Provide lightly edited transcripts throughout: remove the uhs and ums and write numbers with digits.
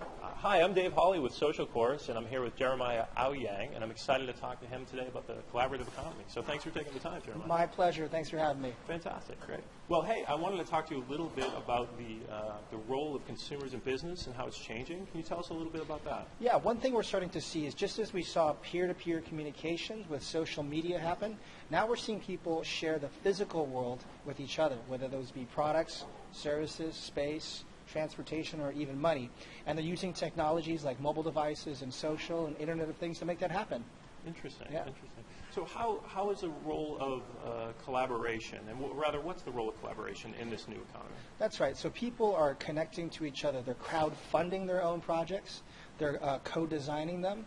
Hi, I'm Dave Hawley with SocialChorus, and I'm here with Jeremiah Owyang, and I'm excited to talk to him today about the collaborative economy. So thanks for taking the time, Jeremiah. My pleasure. Thanks for having me. Fantastic. Great. Well, hey, I wanted to talk to you a little bit about the role of consumers in business and how it's changing. Can you tell us a little bit about that? Yeah, one thing we're starting to see is just as we saw peer-to-peer communications with social media happen, now we're seeing people share the physical world with each other, whether those be products, services, space, transportation, or even money. And they're using technologies like mobile devices and social and Internet of Things to make that happen. Interesting. Yeah. Interesting. So how is the role of collaboration, and rather, what's the role of collaboration in this new economy? That's right. So people are connecting to each other. They're crowdfunding their own projects. They're co-designing them.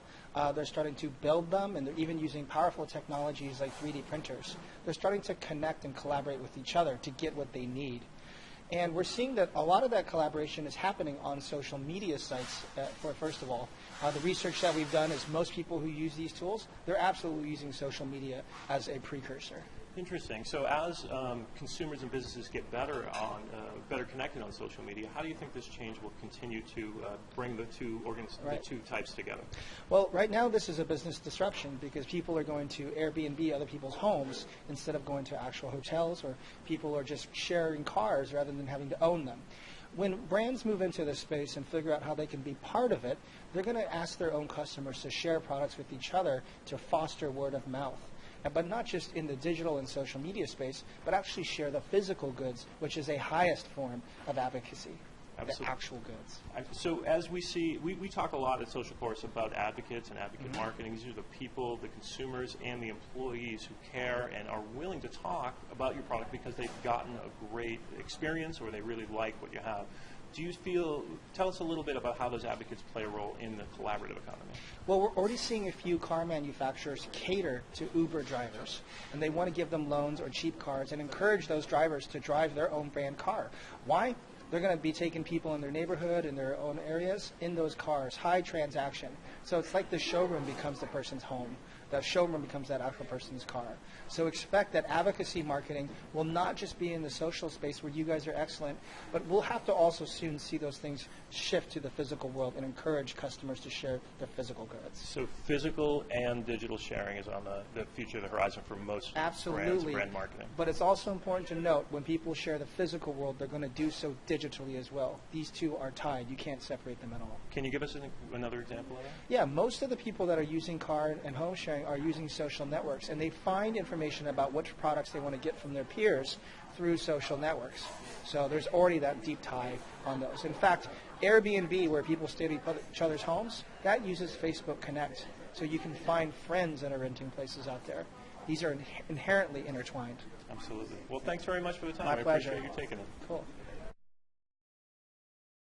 They're starting to build them, and they're even using powerful technologies like 3D printers. They're starting to connect and collaborate with each other to get what they need. And we're seeing that a lot of that collaboration is happening on social media sites, first of all. The research that we've done is most people who use these tools, they're absolutely using social media as a precursor. Interesting. So as consumers and businesses get better connected on social media, how do you think this change will continue to bring the two types together? Well, right now this is a business disruption because people are going to Airbnb other people's homes instead of going to actual hotels, or people are just sharing cars rather than having to own them. When brands move into this space and figure out how they can be part of it, they're going to ask their own customers to share products with each other to foster word of mouth. But not just in the digital and social media space, but actually share the physical goods, which is a highest form of advocacy. Absolutely. The actual goods. So as we see, we talk a lot at SocialChorus about advocates and advocate marketing. These are the people, the consumers, and the employees who care and are willing to talk about your product because they've gotten a great experience or they really like what you have. Tell us a little bit about how those advocates play a role in the collaborative economy. Well, we're already seeing a few car manufacturers cater to Uber drivers, and they want to give them loans or cheap cars and encourage those drivers to drive their own brand car. Why? They're going to be taking people in their neighborhood, in their own areas, in those cars, high transaction. So it's like the showroom becomes the person's home. The showroom becomes that actual person's car. So expect that advocacy marketing will not just be in the social space where you guys are excellent, but we'll have to also soon see those things shift to the physical world and encourage customers to share their physical goods. So physical and digital sharing is on the future of the horizon for most brands and brand marketing. But it's also important to note when people share the physical world, they're going to do so digitally as well. These two are tied. You can't separate them at all. Can you give us another example of that? Yeah, most of the people that are using car and home sharing are using social networks, and they find information about which products they want to get from their peers through social networks. So there's already that deep tie on those. In fact, Airbnb, where people stay at each other's homes, that uses Facebook Connect. So you can find friends that are renting places out there. These are inherently intertwined. Absolutely. Well, thanks very much for the time. My pleasure. I appreciate you taking it. Cool.